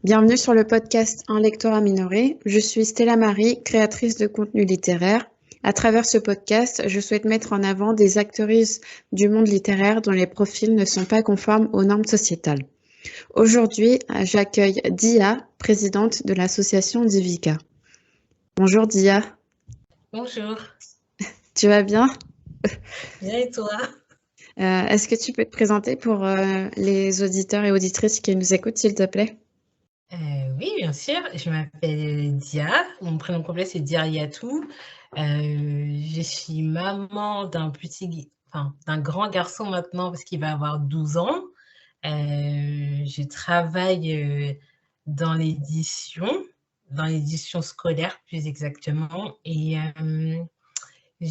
Bienvenue sur le podcast Un lectorat minoré. Je suis Stella Marie, créatrice de contenu littéraire. À travers ce podcast, je souhaite mettre en avant des actrices du monde littéraire dont les profils ne sont pas conformes aux normes sociétales. Aujourd'hui, j'accueille Dia, présidente de l'association Divika. Bonjour Dia, Bonjour, tu vas bien? bien et toi? Est-ce que tu peux te présenter pour les auditeurs et auditrices qui nous écoutent, s'il te plaît? Oui, bien sûr, je m'appelle Dia, mon prénom complet c'est Dia Yatou. Je suis maman d'un grand garçon maintenant parce qu'il va avoir 12 ans. Je travaille, dans l'édition scolaire plus exactement et je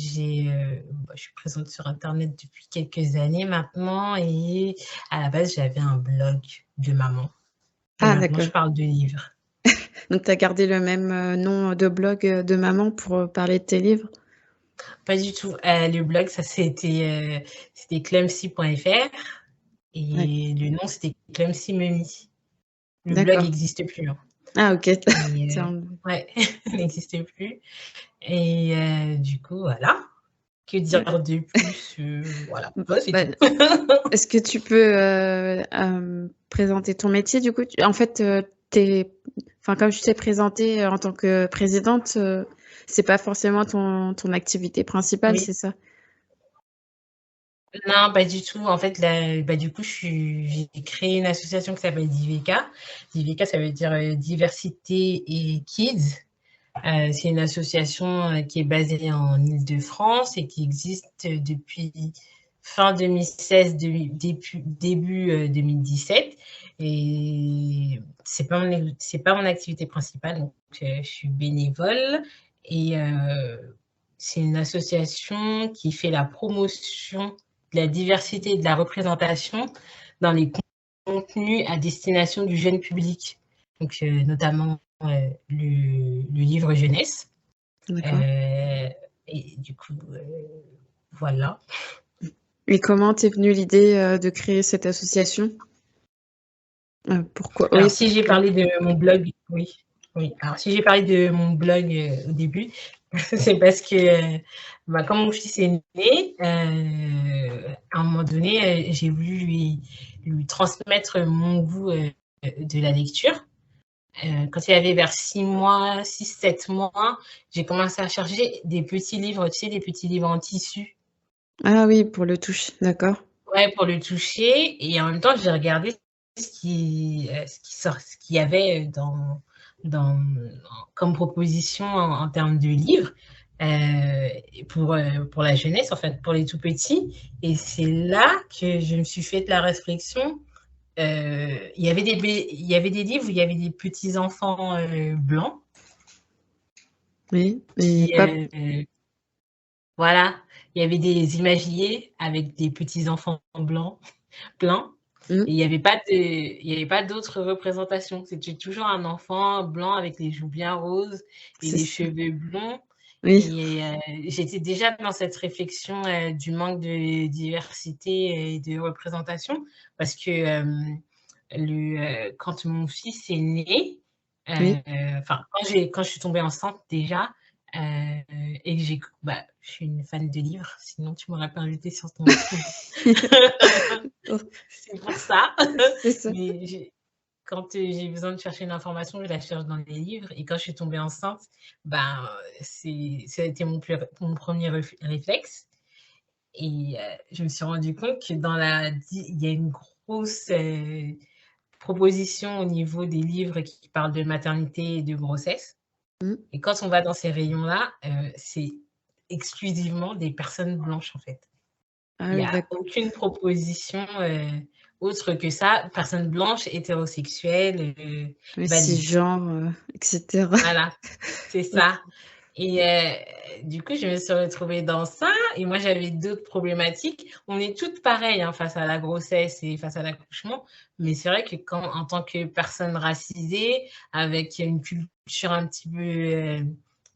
suis présente sur internet depuis quelques années maintenant et à la base, j'avais un blog de maman et Ah, maintenant je d'accord. parle de livres. Donc, tu as gardé le même nom de blog de maman pour parler de tes livres? Pas du tout, le blog ça c'était clemsy.fr Ouais, et le nom c'était Clemsy Mummy. Le blog d'accord. n'existe plus, hein Ah, ok. et ouais, il n'existe plus et du coup voilà. Que dire de plus? Voilà, Bah, ouais, c'est bah, tout. est-ce que tu peux présenter ton métier du coup? En fait, enfin, comme je t'ai présenté en tant que présidente, c'est pas forcément ton activité principale, Oui. c'est ça? Non, pas du tout. En fait, là, du coup, j'ai créé une association qui s'appelle Diveka. Diveka, ça veut dire diversité et kids. C'est une association qui est basée en Île-de-France et qui existe depuis fin 2016, début 2017. Et c'est pas mon activité principale, donc je suis bénévole. Et c'est une association qui fait la promotion de la diversité et de la représentation dans les contenus à destination du jeune public. Donc, notamment le livre jeunesse. D'accord. Euh, et du coup, voilà. Et comment t'es venue l'idée de créer cette association? Pourquoi? Alors, Oui, si j'ai parlé de mon blog, oui. Oui, alors si j'ai parlé de mon blog au début, c'est parce que quand mon fils est né, à un moment donné, j'ai voulu lui transmettre mon goût de la lecture. Quand il avait vers 6 mois, 6-7 mois, j'ai commencé à chercher des petits livres, tu sais, des petits livres en tissu. Ah oui, pour le toucher, d'accord. Ouais, pour le toucher et en même temps, j'ai regardé ce qu'il y avait dans comme proposition en termes de livres, pour la jeunesse, en fait, pour les tout petits et c'est là que je me suis fait la réflexion. Il y avait des livres où il y avait des petits enfants, blancs Oui, et qui, pas. voilà, il y avait des imagiers avec des petits enfants blancs pleins. Hmm, Et il y avait pas d'autres représentations. C'était toujours un enfant blanc avec les joues bien roses et c'est les ça. cheveux blonds. Oui, Et j'étais déjà dans cette réflexion du manque de diversité et de représentation parce que quand mon fils est né, oui. quand je suis tombée enceinte déjà, et que je suis une fan de livres, sinon tu m'aurais pas invitée sur ton Oh, c'est pour ça. c'est ça. Mais quand j'ai besoin de chercher une information, je la cherche dans les livres. Et quand je suis tombée enceinte, ça a été mon premier réflexe. Et je me suis rendu compte que il y a une grosse proposition au niveau des livres qui parlent de maternité et de grossesse. Hmm. Et quand on va dans ces rayons-là, c'est exclusivement des personnes blanches, en fait. Ah Il y oui, a d'accord. aucune proposition, autre que ça, personne blanche, hétérosexuelle, Oui, valide. genre, etc. Voilà, c'est ça et du coup, je me suis retrouvée dans ça et moi, j'avais d'autres problématiques. On est toutes pareilles, hein, face à la grossesse et face à l'accouchement, mais c'est vrai que en tant que personne racisée, avec une culture un petit peu,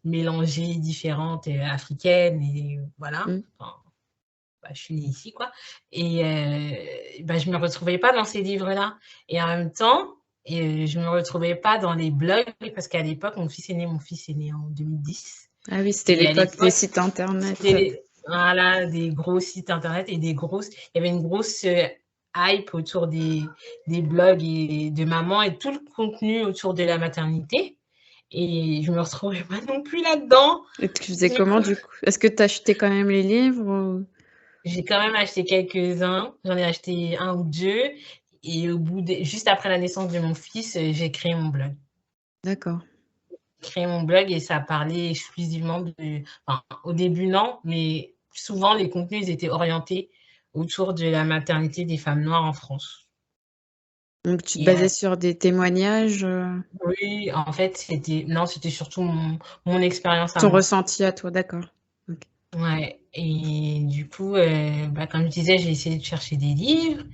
mélangée, différente, africaine et voilà, Hmm. enfin je suis née ici, quoi. Et je me retrouvais pas dans ces livres-là. Et en même temps, Et je me retrouvais pas dans les blogs parce qu'à l'époque, mon fils est né en 2010. Ah oui, c'était Et à l'époque des l'époque, sites internet. c'était voilà, des gros sites internet et il y avait une grosse hype autour des blogs et de maman et tout le contenu autour de la maternité. Et je me retrouvais pas non plus là-dedans. Et tu faisais Du comment coup, du coup? Est-ce que tu achetais quand même les livres ou... j'ai quand même acheté quelques-uns. J'en ai acheté un ou deux. Et juste après la naissance de mon fils, j'ai créé mon blog. D'accord. Créé mon blog et ça parlait exclusivement enfin, au début non, mais souvent les contenus ils étaient orientés autour de la maternité des femmes noires en France. Donc tu te Et basais sur des témoignages, oui, en fait, c'était surtout mon expérience à ton moi. ressenti à toi, d'accord. OK. Ouais, et du coup, comme je disais, j'ai essayé de chercher des livres,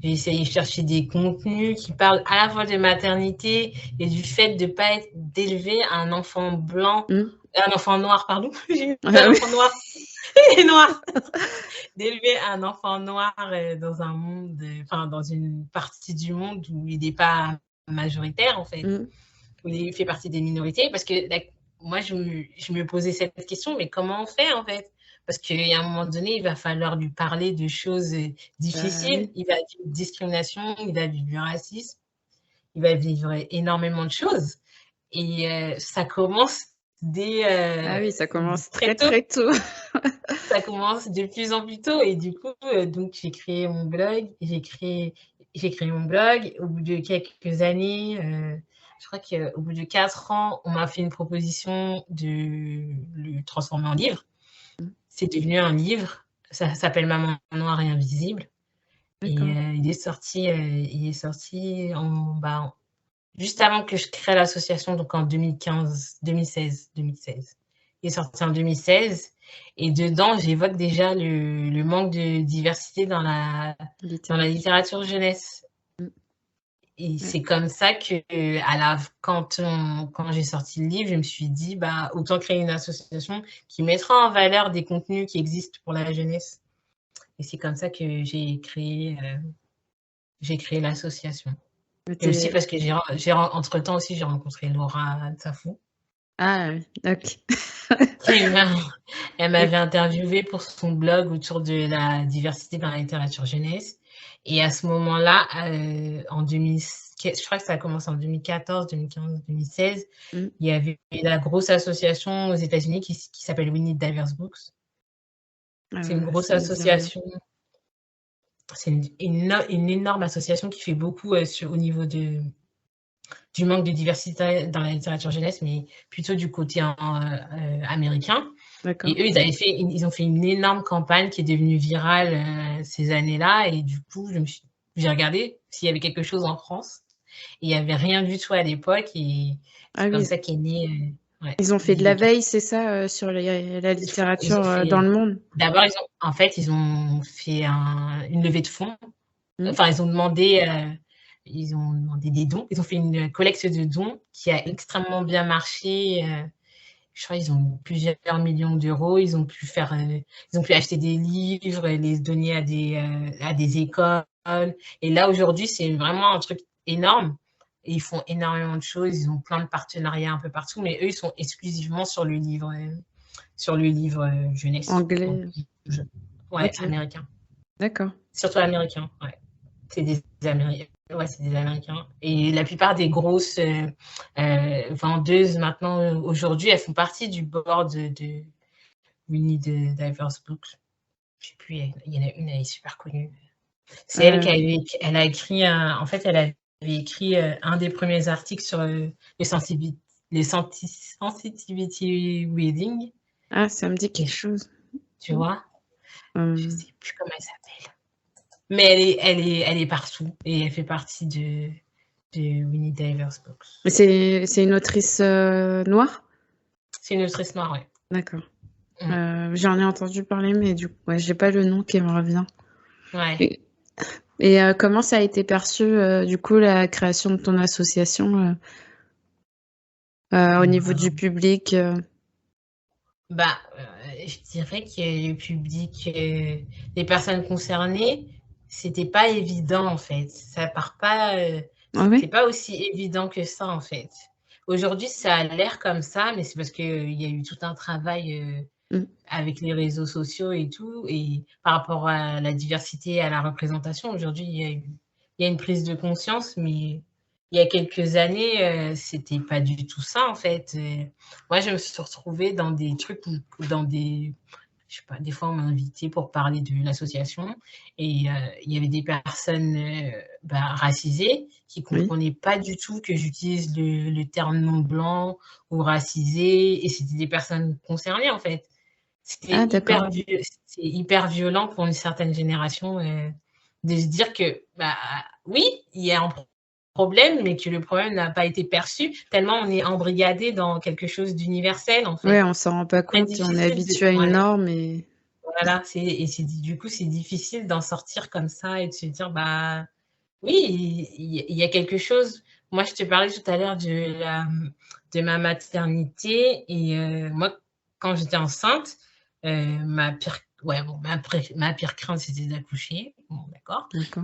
j'ai essayé de chercher des contenus qui parlent à la fois de maternité et du fait de pas être d'élever un enfant blanc, Mmh. un enfant noir, pardon, j'ai mis Ah un oui. enfant noir, et noir, d'élever un enfant noir dans un monde, enfin dans une partie du monde où il n'est pas majoritaire en fait, Mmh. où il fait partie des minorités, parce que moi je me posais cette question, mais comment on fait en fait? Parce qu'à un moment donné, il va falloir lui parler de choses Bah difficiles. oui. Il va vivre discrimination, il va vivre du racisme, il va vivre énormément de choses. Et ça commence Ah oui, ça commence très très, tôt. très tôt. Ça commence de plus en plus tôt. Et du coup, donc, j'ai créé mon blog. J'ai créé mon blog. Au bout de quelques années, je crois qu'au bout de 4 ans, on m'a fait une proposition de le transformer en livre. Mmh. C'est devenu un livre. Ça s'appelle Maman noire et invisible. Et D'accord. il est sorti juste avant que je crée l'association, donc en 2016. Il est sorti en 2016. Et dedans, j'évoque déjà le manque de diversité dans la Littérature. littérature jeunesse. Mmh. Et Ouais. c'est comme ça que, quand j'ai sorti le livre, je me suis dit, bah, autant créer une association qui mettra en valeur des contenus qui existent pour la jeunesse. Et c'est comme ça que j'ai créé l'association. Mais Et aussi tu parce que entre-temps aussi, j'ai rencontré Laura Nsafou. ah oui, OK. Qui m'a Elle Et m'avait interviewée pour son blog autour de la diversité dans la littérature jeunesse. Et à ce moment-là, je crois que ça a commencé en 2014, 2015, 2016, mmh. il y avait la grosse association aux États-Unis qui s'appelle We Need Diverse Books. C'est une grosse Ça me dit rien. association, c'est une énorme association qui fait beaucoup au niveau du manque de diversité dans la littérature jeunesse, mais plutôt du côté américain. Et D'accord. eux, ils ont fait une énorme campagne qui est devenue virale ces années-là. Et du coup, j'ai regardé s'il y avait quelque chose en France. Et il n'y avait rien du tout à l'époque. Et Ah c'est comme oui, ça qu'est né. Ouais, ils ont fait de la veille, c'est ça, sur la littérature, dans le monde? D'abord, ils ont fait une levée de fonds. Mmh. Enfin, ils ont demandé des dons. Ils ont fait une collecte de dons qui a Mmh. extrêmement bien marché. Je crois qu'ils ont eu plusieurs millions d'euros. Ils ont pu acheter des livres et les donner à des écoles. Et là, aujourd'hui, c'est vraiment un truc énorme. Et ils font énormément de choses. Ils ont plein de partenariats un peu partout. Mais eux, ils sont exclusivement sur le livre jeunesse. Donc, Anglais, ouais, OK, américain. d'accord. Surtout américain, ouais. C'est des Américains. Ouais, c'est des Américains. Et la plupart des grosses vendeuses maintenant, aujourd'hui, elles font partie du board de We Need Diverse Books. Je sais plus, il y en a une, elle est super connue. C'est elle Heu, elle a écrit en fait, elle avait écrit un des premiers articles sur sensitivity reading. ah, ça me dit Et quelque chose. tu vois, je Hem, sais plus comment elle s'appelle. Mais elle est partout et elle fait partie de We Need Diverse Books. mais c'est une autrice, noire? C'est une autrice noire, ouais. D'accord. Mmh. J'en ai entendu parler, mais du coup, ouais, j'ai pas le nom qui me revient. Ouais. Et comment ça a été perçu, du coup, la création de ton association, au niveau du Ben, public, je dirais que le public, les personnes concernées, c'était pas évident, en fait. Ça part pas, Ah C'est ouais? pas aussi évident que ça, en fait. Aujourd'hui, ça a l'air comme ça, mais c'est parce qu'il y a eu tout un travail, Mmh. avec les réseaux sociaux et tout et par rapport à la diversité et à la représentation, aujourd'hui, il y a une prise de conscience, mais il y a quelques années, c'était pas du tout ça, en fait, moi, je me suis retrouvée dans des trucs où dans des je sais pas, des fois, on m'a invitée pour parler de l'association et il y avait des personnes, racisées qui Oui. comprenaient pas du tout que j'utilise le terme non blanc ou racisé et c'était des personnes concernées, en fait. Ah d'accord. C'est hyper violent pour une certaine génération, de se dire que, bah, oui, il y a un problème, mais que le problème n'a pas été perçu, tellement on est embrigadé dans quelque chose d'universel, en Ouais, fait. on s'en rend pas Très compte et on est difficile de habitué à une ouais, norme et voilà, c'est du coup, c'est difficile d'en sortir comme ça et de se dire: «Bah, oui, il y a quelque chose». Moi, je te parlais tout à l'heure de ma maternité et moi, quand j'étais enceinte, ma pire ouais, bon, ma pire crainte, c'était d'accoucher. Bon, d'accord. d'accord.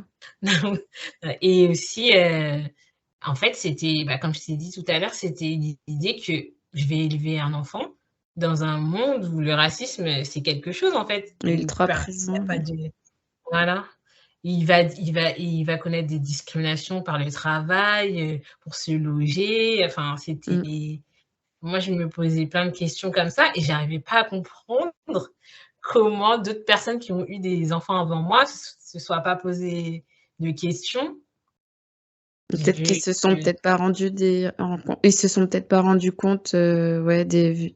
Et aussi, en fait, c'était, bah, comme je t'ai dit tout à l'heure, c'était l'idée que je vais élever un enfant dans un monde où le racisme, c'est quelque chose, en fait, où Ultra il y a présent, pas ouais. de voilà. Il va connaître des discriminations par le travail, pour se loger, enfin, Mmh. c'était moi, je me posais plein de questions comme ça et j'arrivais pas à comprendre comment d'autres personnes qui ont eu des enfants avant moi se soient pas posées de questions. Peut-être qu'ils Je se sont peut-être pas rendus ils se sont peut-être pas rendus compte, ouais, des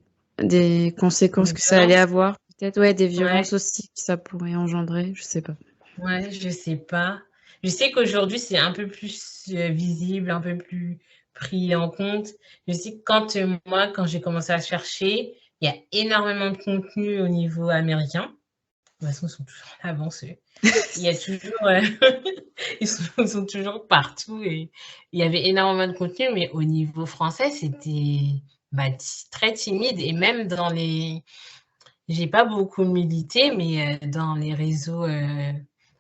conséquences Des que ça allait violences? avoir. Peut-être, ouais, des Ouais, violences aussi que ça pourrait engendrer, je sais pas. ouais, je sais pas. Je sais qu'aujourd'hui, c'est un peu plus, visible, un peu plus pris en compte. Je sais que moi, quand j'ai commencé à chercher, il y a énormément de contenu au niveau américain. De toute façon, ils sont toujours en avance, eux. Il y a toujours, ils sont toujours partout et il y avait énormément de contenu, mais au niveau français, c'était, bah, très timide et même dans les j'ai pas beaucoup milité, mais dans les réseaux,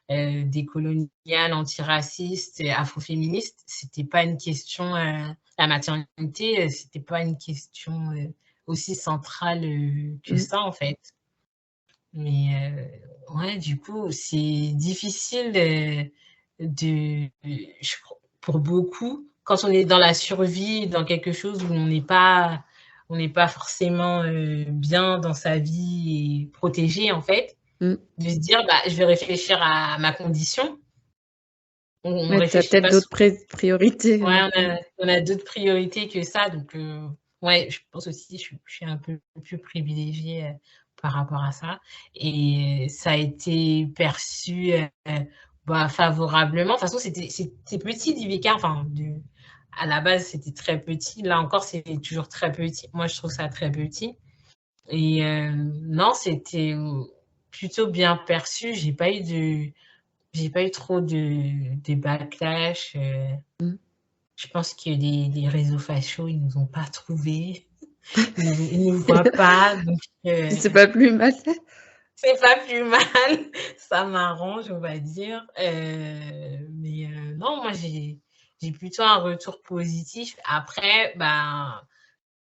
décoloniales, antiracistes et afroféministes, c'était pas une question, la maternité, c'était pas une question, aussi centrale, que Mmh. ça, en fait. Mais ouais, du coup, c'est difficile, je pour beaucoup, quand on est dans la survie, dans quelque chose où on n'est pas forcément, bien dans sa vie et protégé, en fait, Mmh. de se dire: «Bah, je vais réfléchir à ma condition». On Ouais, tu as réfléchit peut-être pas d'autres souvent. priorités, Ouais, mmh. on a d'autres priorités que ça, donc ouais, je pense aussi, je suis un peu plus privilégiée, par rapport à ça et ça a été perçu, bah, favorablement. De toute façon, c'est petit d'IVK, enfin de à la base, c'était très petit. Là encore, c'est toujours très petit. Moi, je trouve ça très petit et non, c'était, plutôt bien perçu. J'ai pas eu trop de backlash, Mmh. je pense que les réseaux faciaux, ils nous ont pas trouvés. Ils nous voient pas, donc C'est pas plus mal. c'est pas plus mal. Ça m'arrange, on va dire. Mais non, moi, j'ai plutôt un retour positif. Après, ben,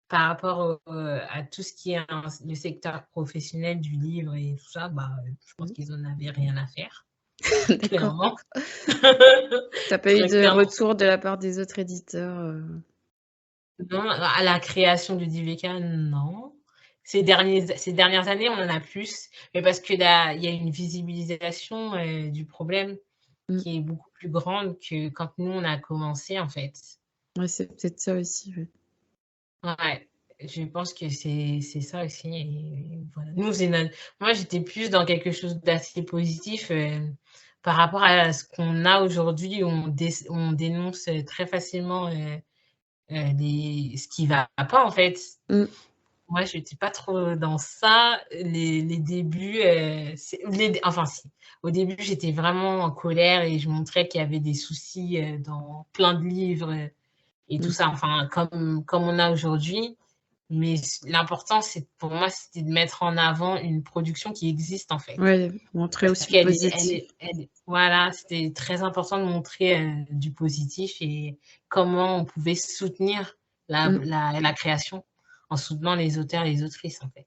par rapport à tout ce qui est le secteur professionnel du livre et tout ça, bah, je pense Mmh. qu'ils en avaient rien à faire, D'accord. clairement. Tu as pas eu Très de clairement. retour de la part des autres éditeurs, Non, à la création de DVK, non. Ces dernières années, on en a plus, mais parce que là, il y a une visibilisation, du problème Mmh. qui est beaucoup plus grande que quand nous, on a commencé, en fait. Ouais, c'est peut-être ça aussi, ouais. Ouais, je pense que c'est ça aussi et voilà. Nous, c'est notre moi, j'étais plus dans quelque chose d'assez positif, par rapport à ce qu'on a aujourd'hui, où on dénonce, très facilement, les ce qui va pas, en fait. Mmh. Moi, je n'étais pas trop dans ça. Les débuts, c'est les enfin si, au début, j'étais vraiment en colère et je montrais qu'il y avait des soucis, dans plein de livres, et tout Mmh. ça, enfin, comme on a aujourd'hui. Mais l'important, pour moi, c'était de mettre en avant une production qui existe, en fait. Ouais, montrer Parce aussi le qu'elle est, positif. voilà, c'était très important de montrer du positif et comment on pouvait soutenir Mmh, la création en soutenant les auteurs et les autrices, en fait.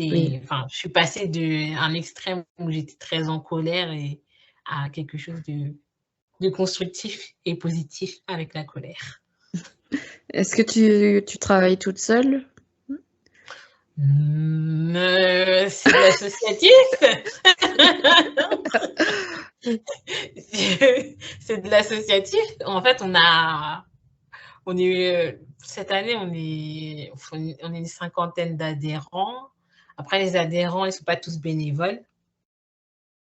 oui. Enfin, je suis passée d'un extrême où j'étais très en colère à quelque chose de constructif et positif avec la colère. Est-ce que tu travailles toute seule? C'est de l'associatif. C'est de l'associatif. En fait, cette année, on est une cinquantaine d'adhérents. Après, les adhérents, ils ne sont pas tous bénévoles.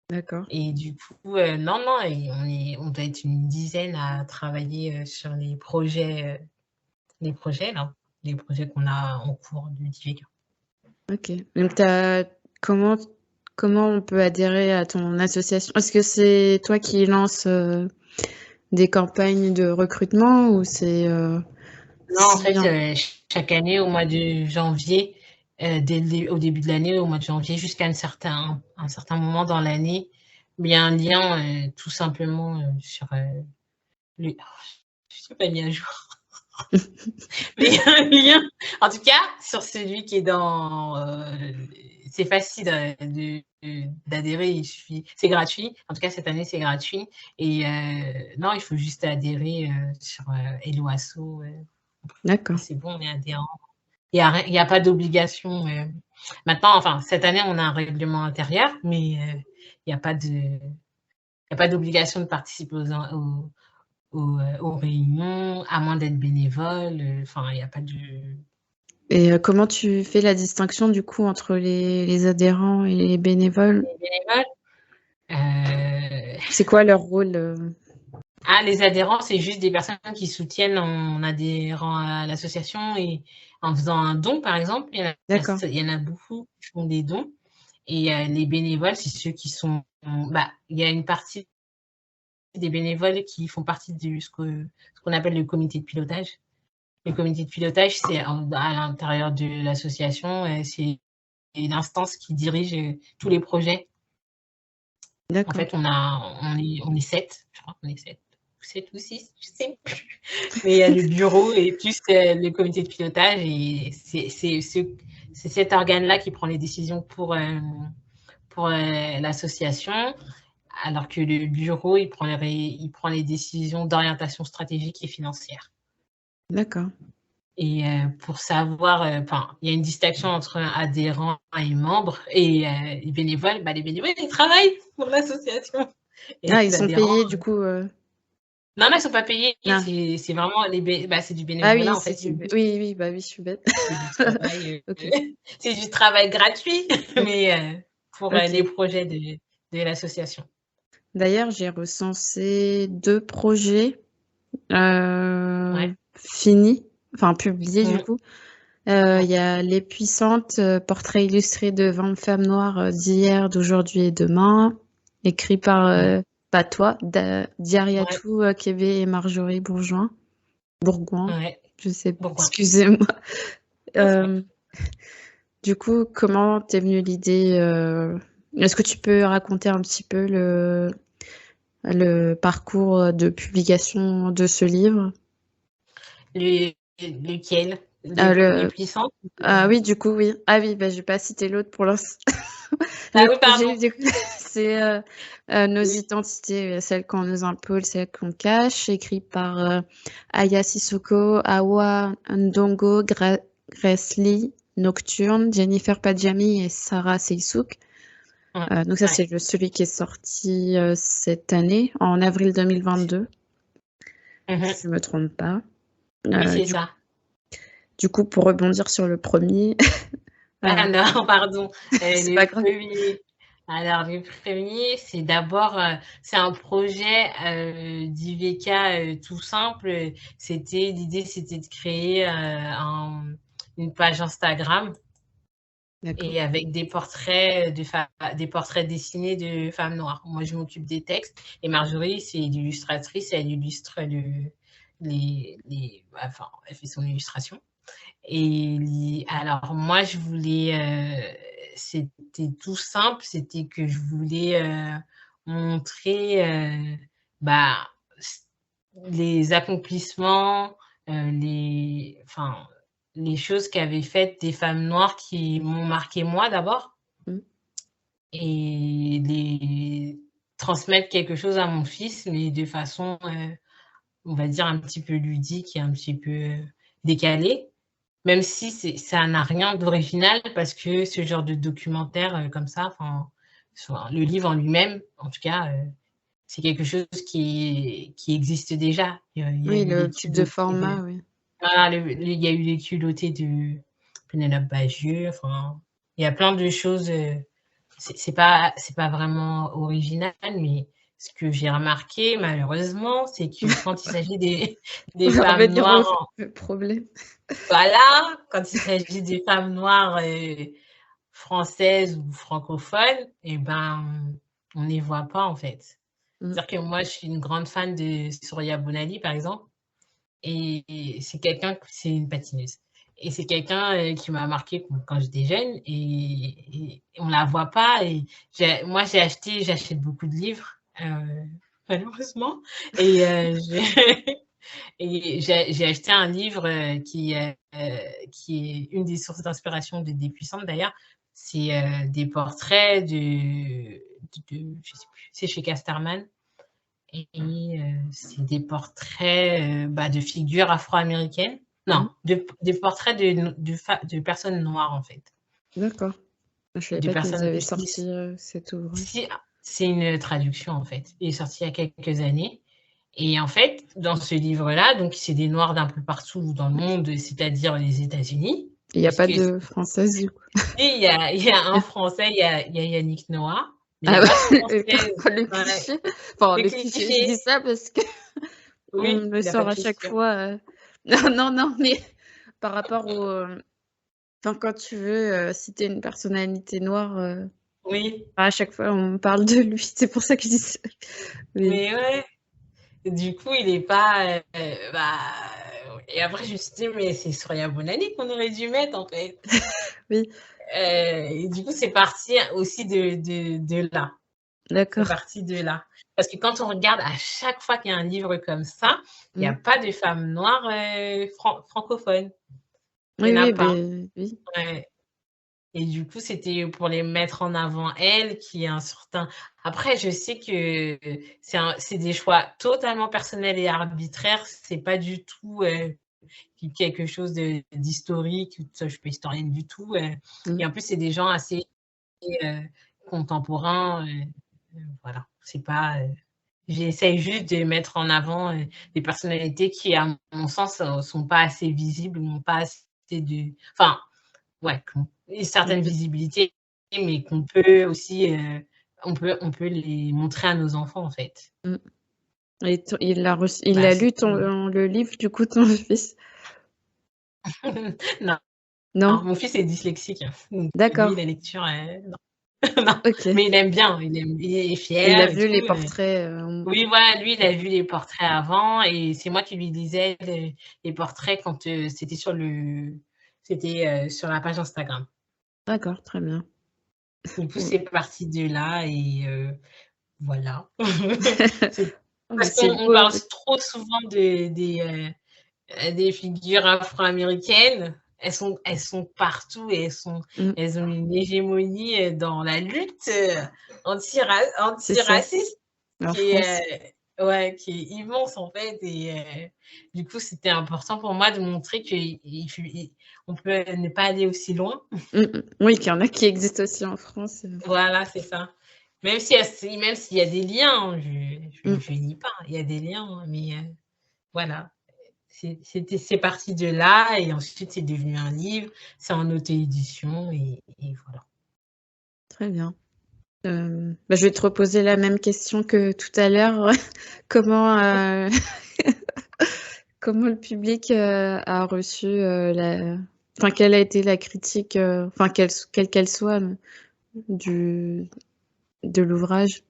D'accord. Et du coup, non, non, et on doit être une dizaine à travailler sur les projets, là, les projets qu'on a en cours de DIVECA. OK. Donc comment comment on peut adhérer à ton association? Est-ce que c'est toi qui lances, des campagnes de recrutement ou c'est, Non, en si fait, chaque année, au mois de janvier, au début de l'année, au mois de janvier, jusqu'à un certain moment dans l'année, il y a un lien, tout simplement, sur le. Je ne suis pas mis à jour. Mais il y a un lien, en tout cas, sur celui qui est dans. C'est facile d'adhérer, c'est gratuit. En tout cas, cette année, c'est gratuit. Et non, il faut juste adhérer sur Hello Asso. Et d'accord. c'est bon, on est adhérent. Il y a pas d'obligation. Maintenant, enfin, cette année, on a un règlement intérieur, mais il n'y a pas d'obligation de participer aux réunions, à moins d'être bénévole. Enfin, il n'y a pas de. Et comment tu fais la distinction du coup entre les adhérents et les bénévoles? Les bénévoles, C'est quoi leur rôle, les adhérents, c'est juste des personnes qui soutiennent en adhérant à l'association et en faisant un don, par exemple. D'accord, Il y en a beaucoup qui font des dons. Et les bénévoles, c'est ceux qui sont. Bah, il y a une partie des bénévoles qui font partie de ce qu'on appelle le comité de pilotage. Le comité de pilotage, c'est à l'intérieur de l'association, c'est l'instance qui dirige tous les projets. En d'accord. fait, on est 7, je crois qu'on est 7. 7 ou 6, je sais plus. Mais il y a le bureau et plus le comité de pilotage. Et c'est cet organe-là qui prend les décisions pour l'association, alors que le bureau, il prend les décisions d'orientation stratégique et financière. D'accord. Et pour savoir, enfin, il y a une distinction entre adhérents et membres et les bénévoles. Bah, les bénévoles, ils travaillent pour l'association. Et Ah, ils les sont adhérents, payés du coup, non, non, ils ne sont pas payés. ah. C'est vraiment c'est du Ah oui, bénévolat, en c'est fait. du oui, oui, bah oui, je suis bête. C'est du travail, OK, c'est du travail gratuit, OK, mais pour les OK. projets de l'association. D'ailleurs, j'ai recensé 2 projets, Ouais. finis, enfin publiés du Mmh. coup. Ouais. Il y a Les Puissantes, portraits illustrés de 20 femmes noires, d'hier, d'aujourd'hui et demain, écrit par, Ouais. pas toi, Ouais. Diariatou Kébé et Marjorie Bourgoin, Ouais. je sais Pourquoi? excusez-moi. Non, c'est pas. Hem, du coup, comment t'es venue l'idée, est-ce que tu peux raconter un petit peu le parcours de publication de ce livre? Lequel? Les Le puissances? Ah oui, du coup, oui. Ah oui, bah, je vais pas citer l'autre pour l'instant. Ah Le oui, projet, pardon. du coup, c'est, Nos Oui. identités, celles qu'on nous impose, celles qu'on cache, écrit par, Aya Sissoko, Hawa Ndongo, Grace Lee, Nocturne, Jennifer Padjami et Sarah Seysouk. Ouais. Donc ça, Ouais. c'est celui qui est sorti, cette année, en avril 2022, si Mhm. je me trompe pas. Oui, c'est Du ça. du coup, pour rebondir sur le premier, Ah heu, non, pardon. c'est Le pas grave. premier. Alors, le premier, c'est d'abord, c'est un projet d'IVK tout simple. L'idée, c'était de créer une page Instagram D'accord. et avec des portraits dessinés de femmes noires. Moi, je m'occupe des textes et Marjorie, c'est l'illustratrice, elle illustre enfin, elle fait son illustration. Et alors moi, je voulais, c'était tout simple, c'était que je voulais, montrer, bah, s les accomplissements, les choses qu'avaient faites des femmes noires qui m'ont marqué moi d'abord, Mmh. et les transmettre quelque chose à mon fils, mais de façon, on va dire un petit peu ludique et un petit peu, décalée. Même si ça n'a rien d'original parce que ce genre de documentaire, comme ça, enfin, soit le livre en lui-même, en tout cas, c'est quelque chose qui existe déjà. Il y a Oui, eu le les type de culottés de format, oui. voilà, il y a eu les culottés de Pénélope Bagieux, enfin, il y a plein de choses, c'est pas vraiment original, mais ce que j'ai remarqué malheureusement, c'est que quand il s'agit des On des va femmes revenir au noires en problème. voilà, quand il s'agit des femmes noires, françaises ou francophones, et ben, on ne les voit pas, en fait. Mmh. C'est-à-dire que moi, je suis une grande fan de Surya Bounali, par exemple, et c'est une patineuse, et c'est quelqu'un, qui m'a marquée quand j'étais jeune, et on la voit pas. Et j'achète beaucoup de livres, malheureusement, et j'ai et j'ai acheté un livre, qui est une des sources d'inspiration des Puissantes d'ailleurs. C'est, des portraits je sais plus, c'est chez Casterman, et c'est des portraits, bah, de figures afro-américaines. Mmh. Non, des portraits de personnes noires, en fait. D'accord. Je savais De pas qu'ils personnes avaient qui sorti, cet ouvrage. si, c'est une traduction, en fait. Il est sorti il y a quelques années. Et en fait, dans ce livre-là, donc c'est des noirs d'un peu partout dans le monde, c'est-à-dire les États-Unis, Il y a parce pas que de française du coup? il y a un Français, il y a Yannick Noah, mais il y Ah a bah, pas de Française. le Ouais, cliché. Enfin le le cliché, je dis cliché, ça parce que on oui, me le il a pas sort de à chaque chaussures. fois, non, non, non, mais par rapport au, enfin quand tu veux, citer une personnalité noire, Oui, à chaque fois on me parle de lui, c'est pour ça que je dis ça. Oui, mais ouais, du coup, il est pas, bah, et après je me suis dit: «Mais c'est Surya Bounali qu'on aurait dû mettre, en fait». oui, Et du coup, c'est parti aussi de là. C'est d'accord. parti de là. Parce que quand on regarde à chaque fois qu'il y a un livre comme ça, il y a Mmh. pas de femmes noires, francophones. Il y Oui, en a oui, pas. beh, oui. Ouais, et du coup, c'était pour les mettre en avant elles, qui est un certain après je sais que c'est des choix totalement personnels et arbitraires, c'est pas du tout, quelque chose d'historique, je suis pas historienne du tout, Mmh. et en plus, c'est des gens assez, heu, contemporains, voilà. C'est pas, j'essaye juste de mettre en avant, des personnalités qui, à mon sens, sont pas assez visibles, n'ont pas assez de enfin, ouais, qui ont une certaine OK. visibilité, mais qu'on peut aussi, on peut les montrer à nos enfants, en fait. Mmh. Et ton il Bah, a c'est lu le livre du coup, ton fils? non, non, Non? mon fils est dyslexique, donc lui, D'accord, la lecture, non, non, OK. mais il aime bien, il est Il a fier et vu les tout, portraits, oui, voilà, lui, il a vu les portraits avant, et c'est moi qui lui lisais les portraits quand, c'était, sur la page Instagram. d'accord, très bien. Du coup, Mmh. c'est parti de là, et voilà. C'est Oh mais parce c'est qu'on beau, parle trop souvent des figures afro-américaines. Elles sont partout, et mmh, elles ont une hégémonie, dans la lutte, c'est ça, antiraciste, en qui France. est, ouais, qui est immense, en fait, et du coup, c'était important pour moi de montrer on peut ne pas aller aussi loin. Mmh mh. Oui, qu'il y en a qui existent aussi en France, Voilà, c'est ça. Même s'il y a des liens, hein, mmh, je nie pas, il y a des liens, hein, mais voilà. C'est parti de là, et ensuite c'est devenu un livre, c'est en auto-édition, et voilà. très bien. Bah, je vais te reposer la même question que tout à l'heure. Comment, comment le public, a reçu, enfin, quelle a été la critique, enfin, quelle qu'elle soit, du de l'ouvrage?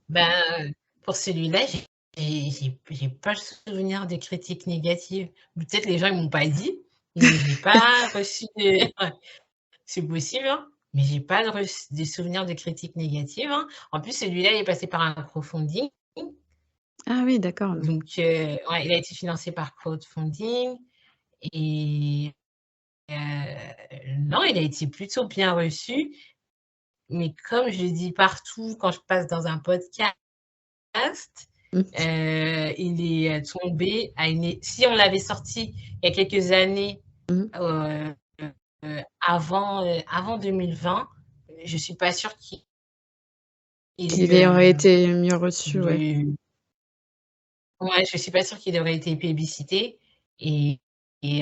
Ben, pour celui-là, j'ai pas le souvenir de critiques négatives. Peut-être les gens ils m'ont pas dit, Mais j'ai pas reçu de ouais, c'est possible, hein, mais j'ai pas de souvenirs de critiques négatives, hein. En plus, celui-là, il est passé par un crowdfunding, Ah oui, d'accord. donc ouais, il a été financé par crowdfunding et non, il a été plutôt bien reçu, mais comme je dis partout quand je passe dans un podcast, Mmh. il est tombé à une si on l'avait sorti il y a quelques années, Mmh. heu avant 2020, je suis pas sûre qu'il ait Qu'il eu, aurait été mieux reçu, ouais. de ouais, je suis pas sûre qu'il aurait été plébiscité et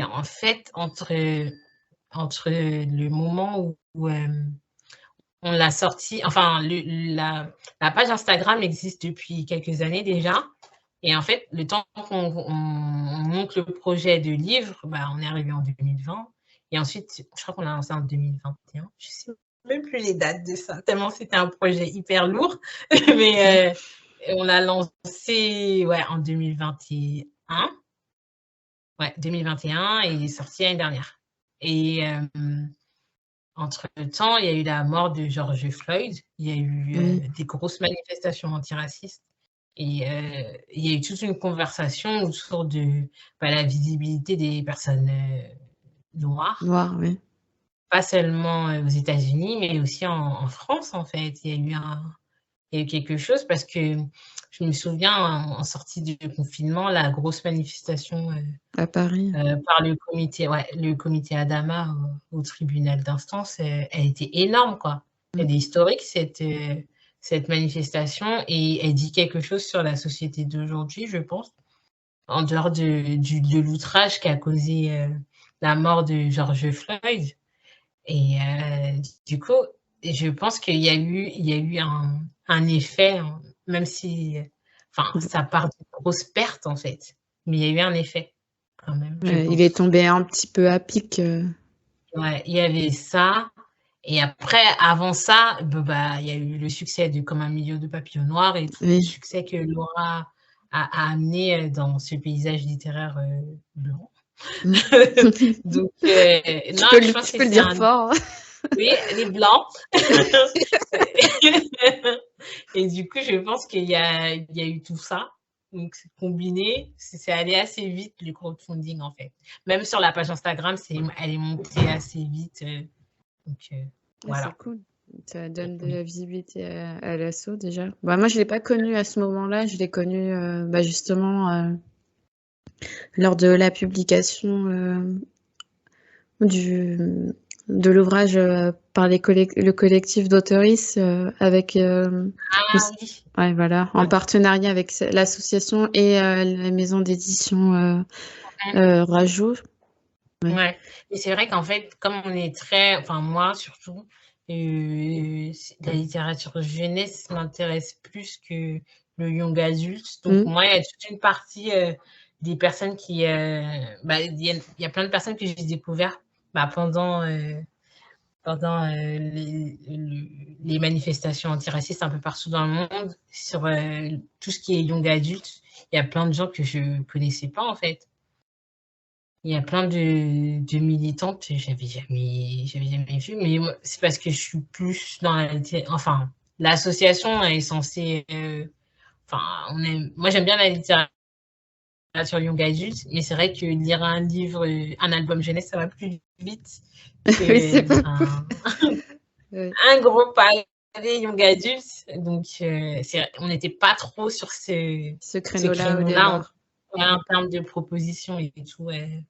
en fait, entre le moment où, on l'a sorti, enfin la page Instagram existe depuis quelques années déjà et en fait, le temps qu'on monte le projet de livre, bah, on est arrivé en 2020 et ensuite, je crois qu'on a lancé en 2021. Je sais même plus les dates de ça, tellement c'était un projet hyper lourd, Mmh. mais on l'a lancé, ouais, en 2021. Ouais, 2021 et il est sorti l'année dernière et entre-temps, il y a eu la mort de George Floyd, il y a eu, Oui, des grosses manifestations antiracistes et il y a eu toute une conversation autour de, bah, la visibilité des personnes, noires, noir, oui. pas seulement, aux États-Unis, mais aussi en France, en fait. Il y a eu quelque chose parce que je me souviens en sortie du confinement, la grosse manifestation, À Paris. par le comité Adama au tribunal d'instance, elle était énorme, quoi. Mmh. Elle est historique cette manifestation et elle dit quelque chose sur la société d'aujourd'hui, je pense, en dehors de l'outrage qu'a causé, la mort de George Floyd et du coup, je pense qu'il y a eu un effet, même si, enfin, ça part d'une grosse perte, en fait, mais il y a eu un effet quand même, je Ouais, il est pense. tombé un petit peu à pic, Ouais, il y avait ça et après, avant ça, bah, il y a eu le succès de Comme un million de papillons noirs et tout le oui. succès que Laura a amené, dans ce paysage littéraire, blanc. Mmh. Donc Tu non, peux je le pense tu que peux le c'est dire un fort. oui, les blancs. Et du coup, je pense qu'il y a eu tout ça. Donc, combiné, c'est allé assez vite le crowdfunding en fait. Même sur la page Instagram, elle est montée assez vite. Donc, Ah, c'est voilà. cool. Ça donne de Oui. la visibilité à l'asso déjà. Bah, moi, je l'ai pas connu à ce moment-là. Je l'ai connu, bah, justement, lors de la publication, du de l'ouvrage, par le collectif d'Autoris, avec, Ah oui. ouais, voilà, en Ouais. partenariat avec l'association et la maison d'édition, Rajo. Ouais. Ouais. Et c'est vrai qu'en fait, comme on est très, enfin moi surtout, la littérature jeunesse m'intéresse plus que le young adult. Donc Mmh. moi, il y a toute une partie des personnes qui, bah, il y a plein de personnes que j'ai découvert bah, pendant les manifestations antiracistes un peu partout dans le monde sur tout ce qui est young adult. Il y a plein de gens que je connaissais pas en fait. Il y a plein de militantes que j'avais jamais vues, mais moi, c'est parce que je suis plus dans enfin, l'association est censée, enfin, moi j'aime bien la littérature young adulte, mais c'est vrai que lire un livre, un album jeunesse, ça va plus vite Oui, que c'est pas lire faux. Ouais. un gros pavé young adulte. Donc, on n'était pas trop sur Ce ce créneau-là au créneau-là départ. en termes de propositions et tout. Ouais.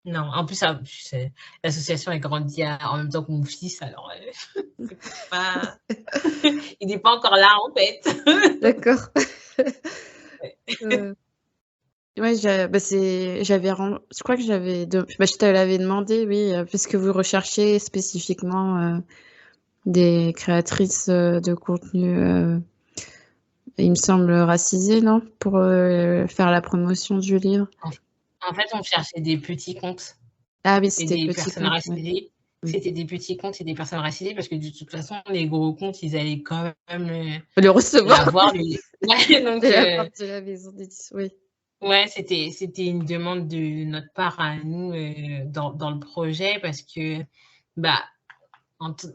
Non, en plus, l'association a grandi en même temps que mon fils, alors c'est pas, il n'est pas encore là en fait. D'accord. Heu, ouais, je crois que bah, je te l'avais demandé, oui, parce que vous recherchez spécifiquement, des créatrices, de contenu, il me semble racisé, non? Pour, faire la promotion du livre? En, en fait, on cherchait des petits comptes Ah oui, et c'était des petit personnes compte, ouais. racisées. Mmh. C'était des petits comptes et des personnes racisées parce que de toute façon, les gros comptes, ils allaient quand même Le recevoir l'avoir. Ouais, donc de la part de la maison d'édition, oui. Ouais, c'était une demande de notre part à nous, dans le projet parce que, bah, en tout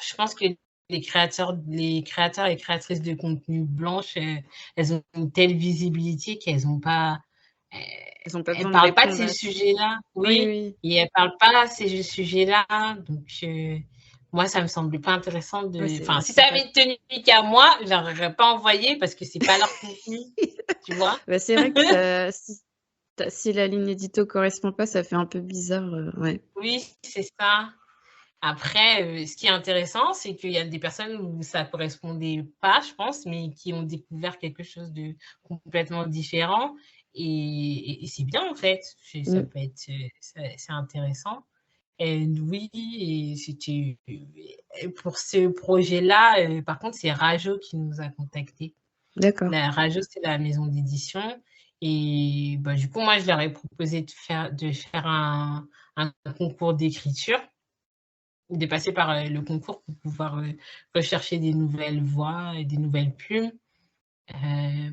je pense que les créateurs et créatrices de contenu blanches, elles ont une telle visibilité qu'elles ont pas, heu, Ils ont pas elles besoin de parlent pas de répondre ces à sujets-là, oui, oui, oui. et elles parlent pas de ces sujets-là, donc moi, ça me semblait pas intéressant Ouais, de c'est enfin, si c'est ça pas avait tenu qu'à moi, je leur aurais pas envoyé parce que c'est pas leur contenu, tu vois? bah, c'est vrai que ça si la ligne édito correspond pas, ça fait un peu bizarre, ouais. Oui, c'est ça. Après, ce qui est intéressant, c'est qu'il y a des personnes où ça correspondait pas, je pense, mais qui ont découvert quelque chose de complètement différent et c'est bien, en fait. Ça Mmh. peut être, c'est intéressant et oui et c'était et pour ce projet-là, par contre, c'est Rajo qui nous a contactés. D'accord. La Rajo, c'est la maison d'édition et bah, du coup, moi, je leur ai proposé de faire un concours d'écriture, de passer par, le concours pour pouvoir, rechercher des nouvelles voix et des nouvelles plumes,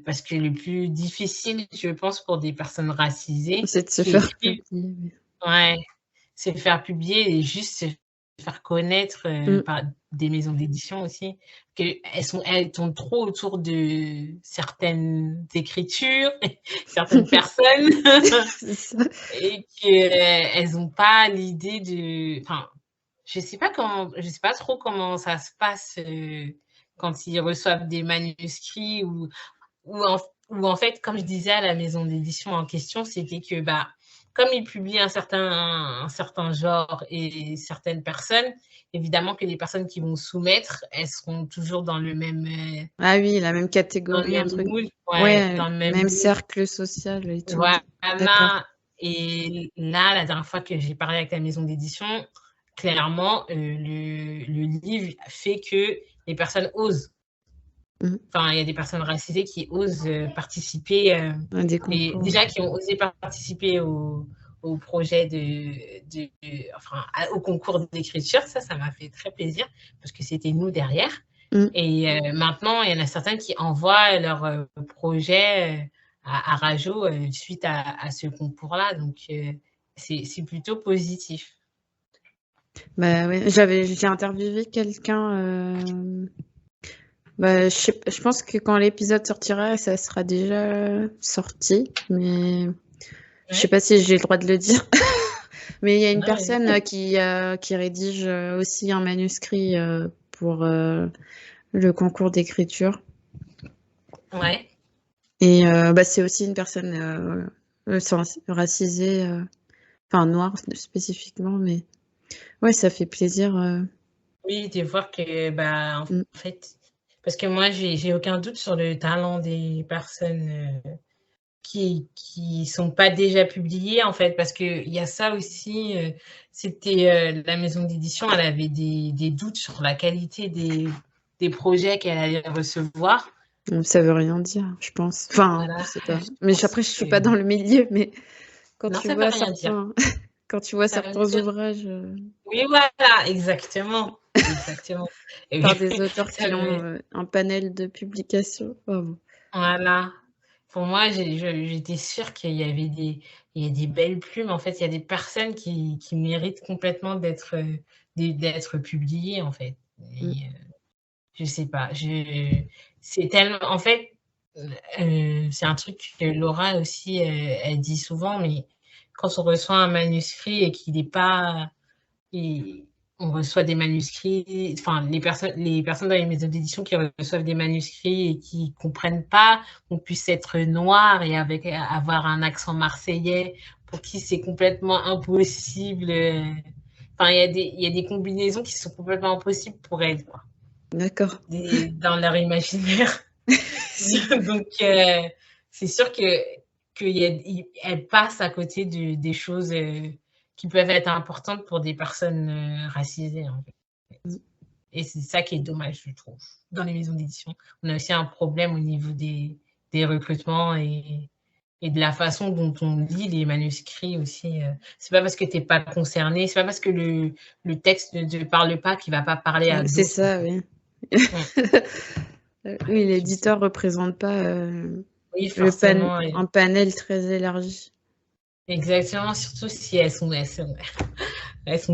parce que le plus difficile, je pense, pour des personnes racisées C'est de se qui faire écrivent publier, oui. ouais, se faire publier et juste se faire connaître, Mmh. par des maisons d'édition aussi, elles tournent trop autour de certaines écritures, certaines personnes C'est ça. et qu'elles ont pas l'idée de enfin, je sais pas trop comment ça se passe, quand ils reçoivent des manuscrits ou en fait, comme je disais à la maison d'édition en question, c'était que, bah, comme ils publient un certain genre et certaines personnes, évidemment que les personnes qui vont soumettre, elles seront toujours Ah oui, la même dans le catégorie même entre moule, ouais, ouais, dans le même même moule. cercle social et tout. D'accord. Voilà et là, la dernière fois que j'ai parlé avec la maison d'édition, clairement, le livre fait que les personnes osent. Mmh. Enfin, il y a des personnes racisées qui osent, participer, Ouais, des et concours. déjà qui ont osé participer au projet enfin, au concours d'écriture. Ça m'a fait très plaisir parce que c'était nous derrière Mmh. et maintenant, il y en a certains qui envoient leur, projet, à Rajo, suite à ce concours-là, donc c'est plutôt positif. Bah, ouais, j'ai interviewé quelqu'un, bah, je pense que quand l'épisode sortira, ça sera déjà sorti, mais je sais Ouais, pas si j'ai le droit de le dire. Mais il y a une non, personne, vas-y. qui rédige, aussi un manuscrit, pour, le concours d'écriture Ouais. et bah, c'est aussi une personne, racisée, enfin noire spécifiquement, mais ouais, ça fait plaisir, Oui, de voir que, bah, en mmh, fait parce que moi, j'ai aucun doute sur le talent des personnes, qui sont pas déjà publiées, en fait, parce qu'il y a ça aussi, la maison d'édition, elle avait des doutes sur la qualité des projets qu'elle allait recevoir. ça veut rien dire, je pense. Enfin, je Voilà, sais pas. je Mais pense après, je suis que pas dans le milieu, mais quand non, tu ça veut vois rien dire. certains quand tu vois Ça veut certains dire ouvrages, oui, voilà, exactement, exactement et par des auteurs ça qui ont, veut un panel de publications, oh bon. voilà. Pour moi, j'étais sûre qu'il y a des belles plumes. En fait, il y a des personnes qui méritent complètement d'être publiées, en fait. Mmh. Et je sais pas, c'est tellement en fait, c'est un truc que Laura aussi, elle dit souvent, mais quand on reçoit un manuscrit et qu'il est pas et on reçoit des manuscrits, enfin les personnes dans les maisons d'édition qui reçoivent des manuscrits et qui comprennent pas qu'on puisse être noir et avoir un accent marseillais, pour qui c'est complètement impossible, enfin il y a des combinaisons qui sont complètement impossibles pour elles, quoi, D'accord. dans leur imaginaire. Donc c'est sûr qu'il y a elles passent à côté des choses, qui peuvent être importantes pour des personnes, racisées, en fait Mmh. et c'est ça qui est dommage, je trouve, dans les maisons d'édition. On a aussi un problème au niveau des recrutements et de la façon dont on lit les manuscrits aussi, c'est pas parce que tu es pas concerné, c'est pas parce que le texte ne te parle pas qu'il va pas parler à C'est d'autres, en ça, fait. oui. Mmh, Oui, je sais l'éditeur représente pas, Oui, forcément. Un panel très élargi. Exactement, surtout si elles sont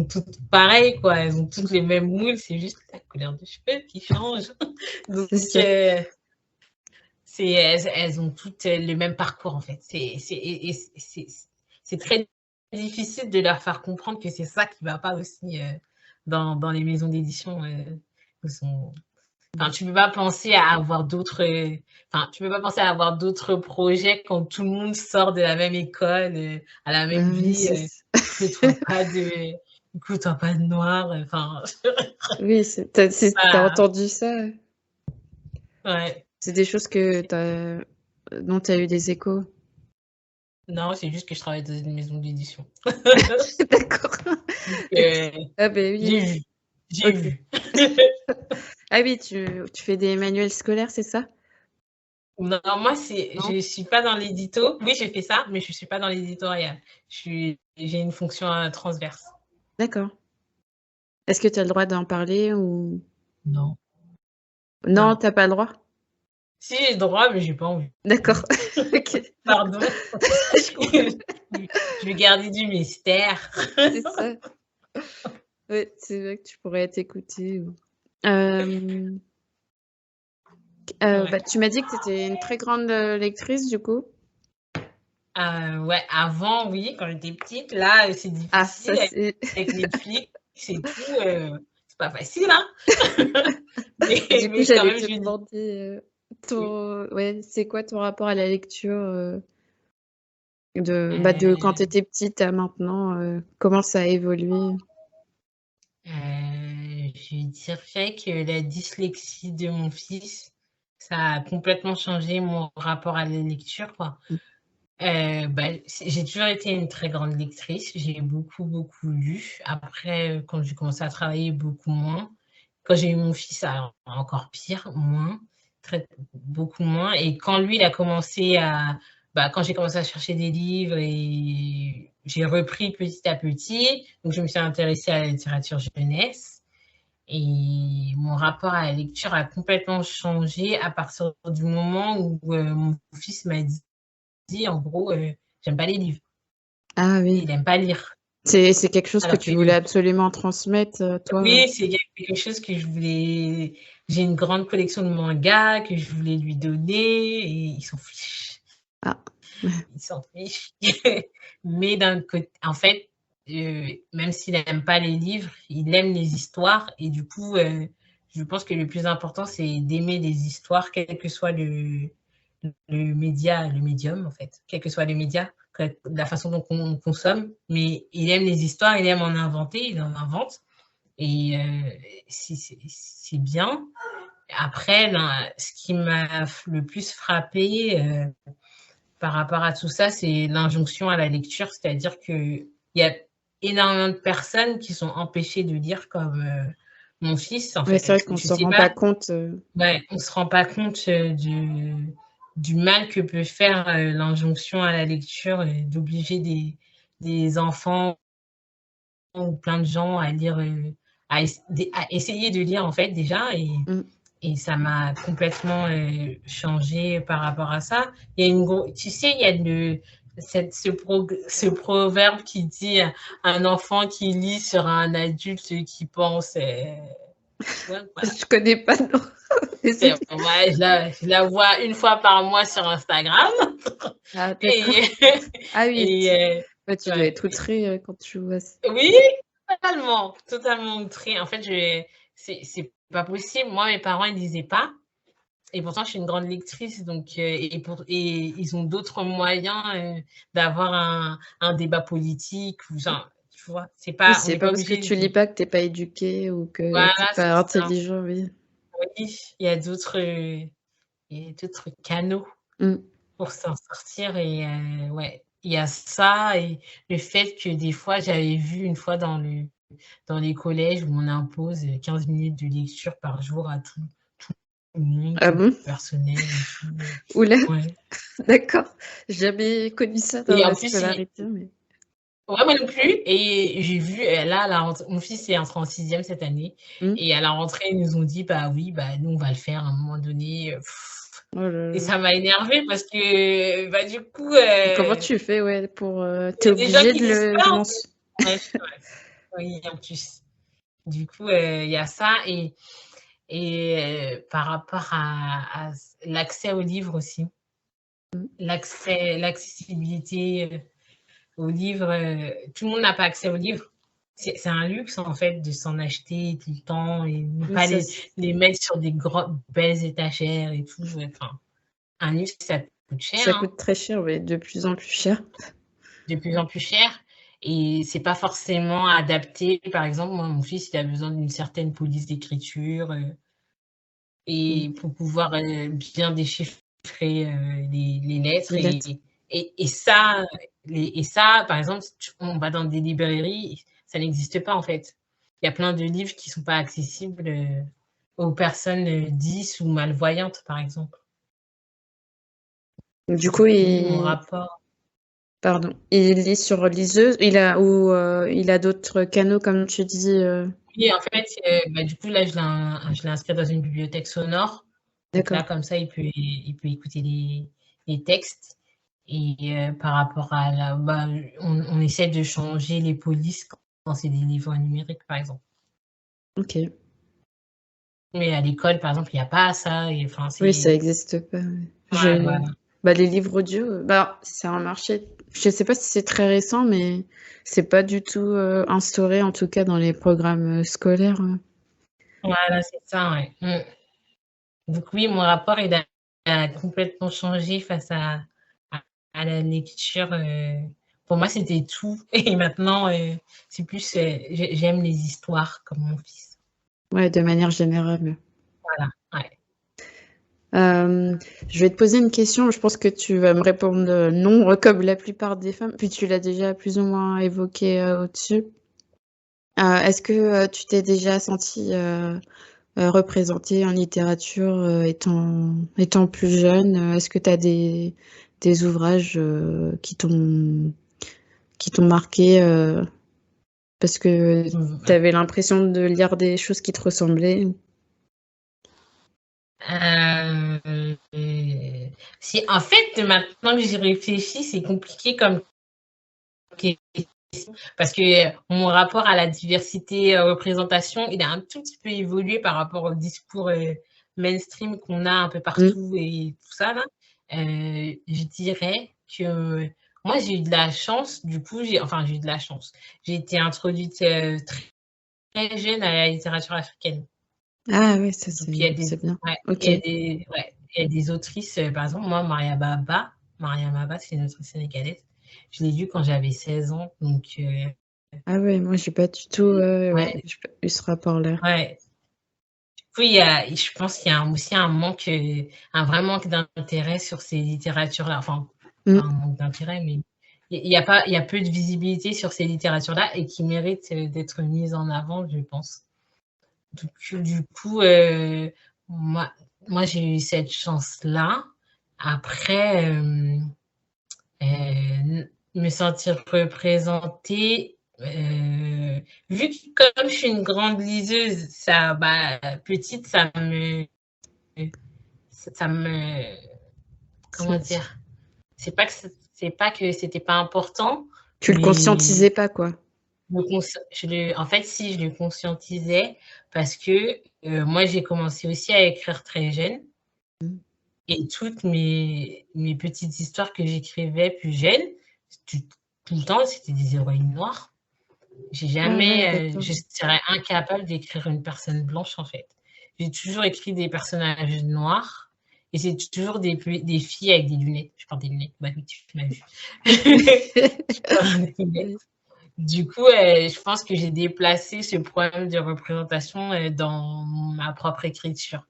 toutes pareilles, quoi. Elles ont toutes les mêmes moules, c'est juste la couleur de cheveux qui change. Donc, C'est ça. elles ont toutes le même parcours, en fait. C'est très difficile de leur faire comprendre que c'est ça qui ne va pas aussi dans les maisons d'édition. Enfin, tu peux pas penser à avoir d'autres. Enfin, tu peux pas penser à avoir d'autres projets quand tout le monde sort de la même école, à la même Oui, vie, côtoie pas de noirs. Enfin, oui, t'as pas. entendu ça? Ouais. C'est des choses dont tu as eu des échos. Non, c'est juste que je travaille dans une maison d'édition. D'accord. Donc, Ah ben j'ai oui. vu. J'ai Ok. vu. Ah oui, tu fais des manuels scolaires, c'est ça? Non, moi, je Non? ne suis pas dans l'édito. Oui, j'ai fait ça, mais je ne suis pas dans l'éditorial. J'ai une fonction transverse. D'accord. Est-ce que tu as le droit d'en parler ou Non. non, Non. t'as pas le droit? Si j'ai le droit, mais j'ai pas envie. D'accord. Ok. Pardon. Je comprends. Je vais garder du mystère. C'est ça. Ouais, c'est vrai que tu pourrais être écoutée. Ouais, tu m'as dit que tu étais une très grande lectrice, du coup. Ouais, avant, oui, quand j'étais petite. Là, c'est Ah, ça difficile c'est. avec Netflix et tout. C'est pas facile, hein. Mais, Du coup, mais quand j'allais même, te je lis. demander Oui. ouais, c'est quoi ton rapport à la lecture de quand tu Euh, étais petite à maintenant, comment ça a évolué? je dirais que la dyslexie de mon fils, ça a complètement changé mon rapport à la lecture, quoi. Mmh. J'ai toujours été une très grande lectrice. J'ai beaucoup, beaucoup lu. Après, quand j'ai commencé à travailler, beaucoup moins. Quand j'ai eu mon fils, alors encore pire, moins, beaucoup moins. Et quand lui, il a commencé quand j'ai commencé à chercher des livres et j'ai repris petit à petit, donc je me suis intéressée à la littérature jeunesse. Et mon rapport à la lecture a complètement changé à partir du moment où mon fils m'a dit en gros, j'aime pas les livres. Ah oui. Il aime pas lire. C'est quelque chose que Alors que tu voulais absolument transmettre, toi? oui, c'est quelque chose que je voulais. J'ai une grande collection de mangas que je voulais lui donner et il s'en fiche. Ah. Il s'en fiche. Mais d'un côté, en fait, même s'il n'aime pas les livres, il aime les histoires et du coup, je pense que le plus important, c'est d'aimer les histoires, quel que soit le média, le médium, en fait, quel que soit le média, la façon dont on consomme, mais il aime les histoires, il aime en inventer, il en invente, et c'est bien. Après, ce qui m'a le plus frappé par rapport à tout ça, c'est l'injonction à la lecture, c'est-à-dire qu'il y a énormément de personnes qui sont empêchées de lire, comme mon fils, en Ouais, c'est vrai fait. qu'on Je se sais rend pas. pas compte, Ouais, on se rend pas compte du mal que peut faire l'injonction à la lecture et d'obliger des enfants ou plein de gens à lire, à essayer de lire en fait déjà mmh. et ça m'a complètement changé par rapport à ça. Il y a tu sais, il y a ce proverbe qui dit un enfant qui lit sur un adulte qui pense. Ouais, quoi. Je connais pas, non. Désolée. Ouais, je la vois une fois par mois sur Instagram. Ah d'accord. Et, Ah oui, et ouais, tu dois ouais. être outrée, quand tu vois ça. Oui, totalement, totalement outrée. En fait, c'est pas possible. Moi, mes parents, ils lisaient pas. Et pourtant, je suis une grande lectrice, donc, et ils ont d'autres moyens d'avoir un débat politique. Ou, genre, tu vois, Oui, on c'est n'est pas pas parce que obligé tu de. lis pas que tu es pas éduqué ou que tu es Voilà, pas c'est ça. intelligent, oui. Oui, il y a d'autres canaux Mmh. pour s'en sortir et ouais, il y a ça et le fait que des fois, j'avais vu une fois dans les collèges où on impose 15 minutes de lecture par jour à tout le monde, Ah tout bon? le personnel et tout, Ouh là, ouais d'accord. J'ai jamais connu ça dans et la en plus, scolarité, mais ouais, moi non plus et j'ai vu, là, à la rentrée mon fils est entré en 6e cette année mmh. et à la rentrée, ils nous ont dit: «Bah oui, bah nous, on va le faire à un moment donné». Oh là Et là. ça m'a énervée parce que, bah, du coup, Comment tu fais, ouais, pour, il tu y a des gens obligé qui lisent de pas, en fait. mention Ouais, c'est vrai. Oui, en plus. Du coup, il y a ça et par rapport à l'accès aux livres aussi. mmh, L'accessibilité, aux livres, tout le monde n'a pas accès aux livres. C'est un luxe, en fait, de s'en acheter tout le temps et ne oui, pas les mettre sur des grandes belles étagères et tout, enfin, un livre, ça coûte cher, ça hein, coûte très cher, ouais, de plus en plus cher. de plus en plus cher et c'est pas forcément adapté. Par exemple, moi, mon fils, il a besoin d'une certaine police d'écriture, Mmh, et pour pouvoir, bien déchiffrer, les lettres les lettres. et ça, ça, par exemple, si tu on va dans des librairies, ça n'existe pas, en fait. Il y a plein de livres qui sont pas accessibles, aux personnes, 10 ou malvoyantes, par exemple. Du coup, Donc oui, mon rapport pardon, il lit sur liseuse, il a d'autres canaux comme tu dis, oui, en fait, bah, du coup, là, je l'ai inscrit dans une bibliothèque sonore. Donc là, d'accord. comme ça, il peut écouter les textes et par rapport à la bah, on essaie de changer les polices quand c'est des livres numériques, par exemple. OK. Mais à l'école, par exemple, il y a pas ça et enfin, Oui, ça c'est existe pas, ouais. ouais, voilà. Bah, les livres audio, bah, c'est un marché, je sais pas si c'est très récent, mais c'est pas du tout, instauré, en tout cas dans les programmes, scolaires, Voilà, c'est ça, ouais. Donc oui, mon rapport, il a complètement changé face à à la lecture, pour moi, c'était tout et maintenant, c'est plus, j'aime les histoires comme mon fils. ouais, de manière générale. Voilà, ouais. Hem, je vais te poser une question, je pense que tu vas me répondre, non, comme la plupart des femmes, puis tu l'as déjà plus ou moins évoqué, au-dessus. Est-ce que, tu t'es déjà sentie, représentée en littérature, étant plus jeune? Est-ce que tu as des ouvrages, qui t'ont marquée, parce que tu avais l'impression de lire des choses qui te ressemblaient? Heu, si en fait, maintenant que j'y réfléchis, c'est compliqué comme question parce que mon rapport à la diversité, représentation, il a un tout petit peu évolué par rapport au discours, mainstream qu'on a un peu Mmh. partout et tout ça là. Je dirais que moi, j'ai eu de la chance, du coup, j'ai eu de la chance. J'ai été introduite, très jeune à la littérature africaine. Ah ouais, ça Donc il y a des c'est bien. ouais, OK. il y a des autrices, par exemple, moi, Mariam Baba, c'est une autrice sénégalaise. Je l'ai lue quand j'avais 16 ans, donc Ah ouais, moi j'ai pas du tout, ouais, ouais, j'ai pas eu ce rapport-là. ouais. Du coup, il y a je pense qu'il y a aussi un manque, un vrai manque d'intérêt sur ces littératures-là. Enfin, pas un Mmh. manque d'intérêt, mais il y a pas il y a peu de visibilité sur ces littératures-là et qui méritent, d'être mises en avant, je pense. Donc du coup, moi j'ai eu cette chance-là. Après, me sentir représentée, vu que comme je suis une grande liseuse, ça bah, petite, ça me comment C'est dire? C'est pas que c'était pas important, Tu le mais conscientisais pas, quoi? en fait, si, je le conscientisais parce que, moi, j'ai commencé aussi à écrire très jeune Mmh. et toutes mes petites histoires que j'écrivais plus jeune, tout tout le temps, c'était des héroïnes noires. Ah ouais, d'accord. Je serais incapable d'écrire une personne blanche, en fait. J'ai toujours écrit des personnages noirs et c'est toujours des filles avec des lunettes. Je porte des lunettes, bah oui, tu m'as vu. Je porte des lunettes. Oui, Du coup, je pense que j'ai déplacé ce problème de représentation, dans ma propre écriture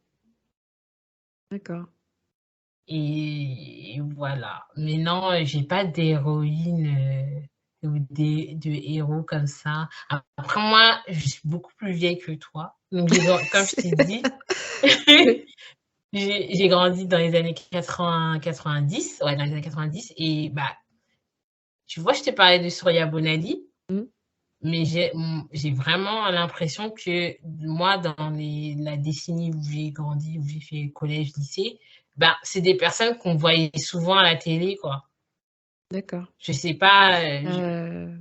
d'accord. et voilà. Mais non, j'ai pas d'héroïne, ou de héros comme ça. Après moi, je suis beaucoup plus vieille que toi, donc comme je t'ai dit, Oui. j'ai grandi dans les années 80-90, ouais, dans les années 90 et bah, tu vois, je t'ai parlé de Surya Bonali. Mmh. Mais j'ai vraiment l'impression que moi, dans la décennie où j'ai grandi, où j'ai fait collège, lycée, ben, c'est des personnes qu'on voyait souvent à la télé, quoi. D'accord. Je sais pas, Alors,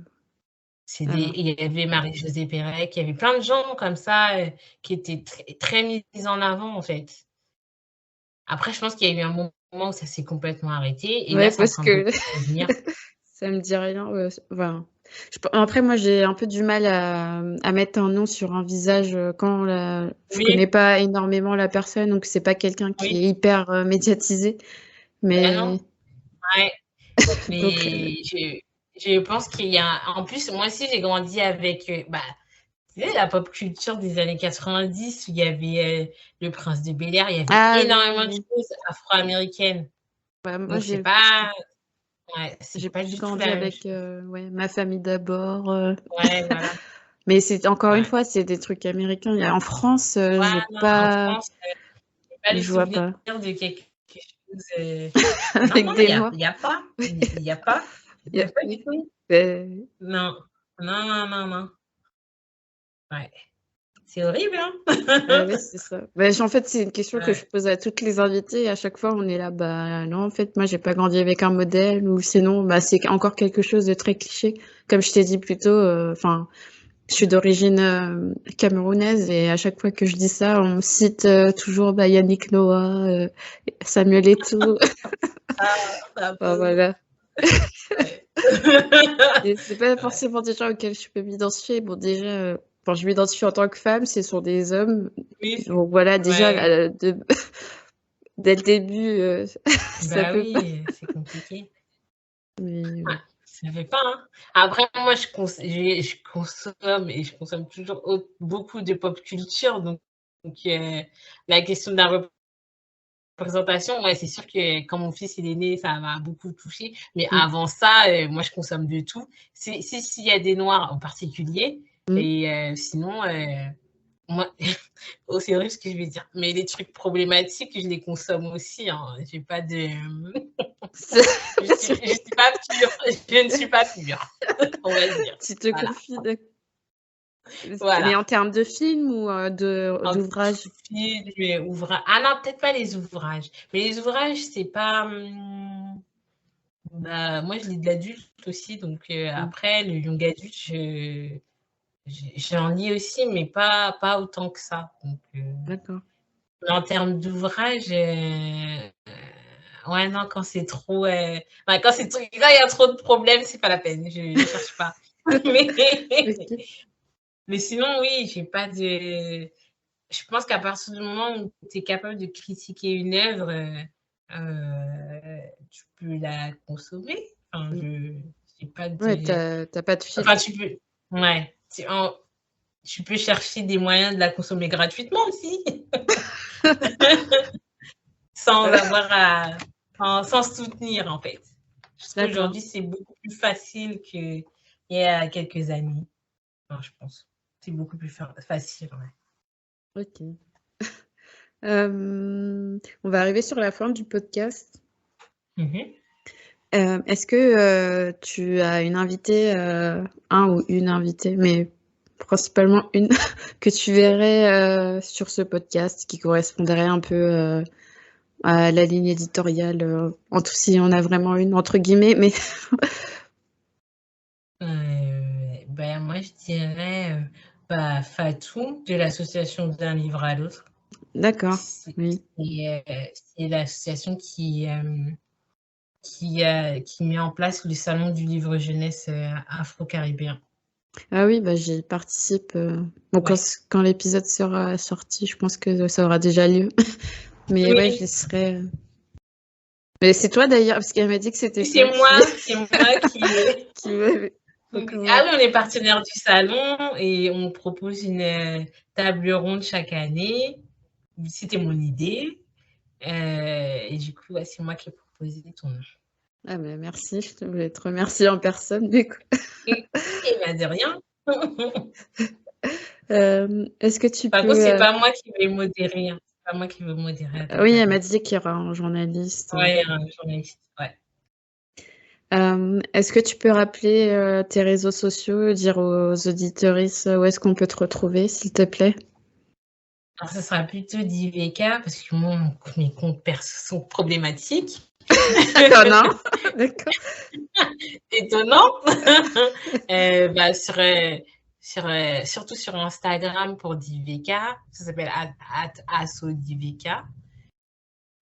il y avait Marie-Josée Pérec, il y avait plein de gens comme ça, qui étaient très mis en avant, en fait. Après, je pense qu'il y a eu un moment où ça s'est complètement arrêté et là, ouais, c'est en parce train de que revenir. ça me dit rien. Enfin, après, moi, j'ai un peu du mal à mettre un nom sur un visage quand je connais Oui, pas énormément la personne, donc c'est pas quelqu'un qui oui, est hyper médiatisé. ben Mais non, ouais, donc, mais je pense qu'il y a en plus, moi aussi, j'ai grandi avec, bah, tu sais, la pop culture des années 90 où il y avait, Le Prince de Bel-Air, il y avait ah oui, énormément de oui. choses afro-américaines. Ouais, moi, Donc c'est pas ouais, j'ai c'est pas plus du tout grandi la même avec chose. ouais, Ma famille d'abord. Ouais, voilà, Mais c'est encore une ouais. fois, c'est des trucs américains. En France, Ouais, j'ai non, en pas, France, j'ai pas le je vois souvenir pas. de quelque chose, non, Avec non, des noirs. il y a pas, il y a pas, il y a pas du tout. Ben, Non, non, non, non, non. Ouais, c'est horrible, hein? oui, c'est ça. Ben, en fait, c'est une question que je Ouais, pose à toutes les invitées. Et à chaque fois, on est là, bah non, en fait, moi, j'ai pas grandi avec un modèle, ou sinon, bah c'est encore quelque chose de très cliché. Comme je t'ai dit plus tôt, enfin, je suis d'origine camerounaise et à chaque fois que je dis ça, on me cite toujours bah, Yannick Noah, Samuel Eto'o. ah Enfin, bah oui, voilà. ouais. Et c'est pas Ouais, forcément des gens auxquels je peux m'identifier. Bon, déjà, enfin, je m'identifie en tant que femme, ce sont des hommes. oui, Donc voilà, déjà, ouais, dès le début, ça bah peut pas. oui, c'est compliqué. Mais Ouais, ça fait pas, hein. Après, moi, je consomme et je consomme toujours beaucoup de pop culture, donc la question de la représentation, ouais, c'est sûr que quand mon fils il est né, ça m'a beaucoup touchée. Mais mm, avant ça, moi, je consomme de tout. S'il y a des noirs en particulier, mm. et sinon, moi, oh, c'est horrible ce que je vais dire, mais les trucs problématiques, je les consomme aussi, hein. J'ai pas de, je suis pas pure, je ne suis pas pure, on va dire. Tu te Voilà, confies, voilà. mais en termes de film ou En d'ouvrage? film et ouvrages. Ah non, peut-être pas les ouvrages. Mais les ouvrages, c'est pas. Bah, moi, je lis de l'adulte aussi. Donc, Mm, après, le young adulte, j'en lis aussi, mais pas autant que ça. Donc, d'accord. mais en termes d'ouvrages, ouais, non, quand c'est trop. Ouais, quand il y a trop de problèmes, c'est pas la peine. Je cherche pas. Mais, Ok, mais sinon, oui, j'ai pas de. Je pense qu'à partir du moment où tu es capable de critiquer une œuvre, tu peux la consommer. Enfin, mm. je j'ai pas Ouais, de t'as pas de enfin, filtre. tu peux ouais, tu peux chercher des moyens de la consommer gratuitement aussi, sans avoir à sans soutenir, en fait. Je trouve D'accord, qu'aujourd'hui, c'est beaucoup plus facile qu'il y a quelques années. Enfin, je pense. C'est beaucoup plus facile, ouais. ok. On va arriver sur la fin du podcast. Mmh. Est-ce que tu as une invitée, un ou une invitée, mais principalement une, que tu verrais sur ce podcast qui correspondrait un peu à la ligne éditoriale, en tout s'il y en a vraiment une, entre guillemets, mais Ben, moi, je dirais, bah, Fatou, de l'association D'un livre à l'autre. d'accord, C'est oui. c'est l'association qui met en place le salon du livre jeunesse, afro-caribéen. Ah oui, bah, j'y participe. Bon, Ouais. quand l'épisode sera sorti, je pense que ça aura déjà lieu. Mais ouais, Oui, j'y serai. Mais c'est toi d'ailleurs, parce qu'elle m'a dit que c'était oui, toi qui, c'est moi qui m'avait ah recommandé. oui, on est partenaire du salon et on propose une, table ronde chaque année. C'était mon idée, et du coup, ouais, c'est moi qui ai proposé ton nom. Ah ben merci, je voulais te remercier en personne, du coup. Et bah, de rien. Est-ce que tu Par contre, peux... c'est pas moi qui vais modérer, hein. C'est pas moi qui vais modérer la Oui, table elle ronde. m'a dit qu'il y aura un journaliste. Ouais, un journaliste, ouais. Est-ce que tu peux rappeler tes réseaux sociaux, dire aux auditeuristes où est-ce qu'on peut te retrouver, s'il te plaît? Alors, ça sera plutôt d'IVK parce que moi, mes comptes perso sont problématiques. Étonnant. D'accord. Étonnant. Bah, surtout sur Instagram pour d'IVK. Ça s'appelle @asodivk.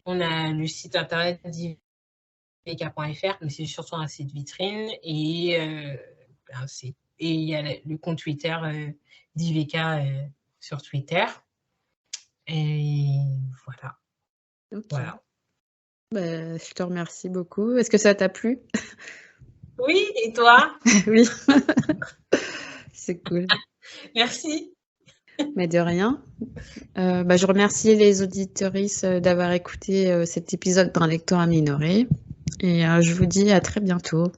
On a le site internet divk.fr, mais c'est surtout un site vitrine. Et il y a le compte Twitter d'IVK sur Twitter. Et voilà. Ok. Voilà. Bah, je te remercie beaucoup. Est-ce que ça t'a plu? Oui, et toi? Oui. C'est cool. Merci. Mais de rien. Bah, je remercie les auditorices d'avoir écouté cet épisode d'un lectorat minoré. Et je vous dis à très bientôt.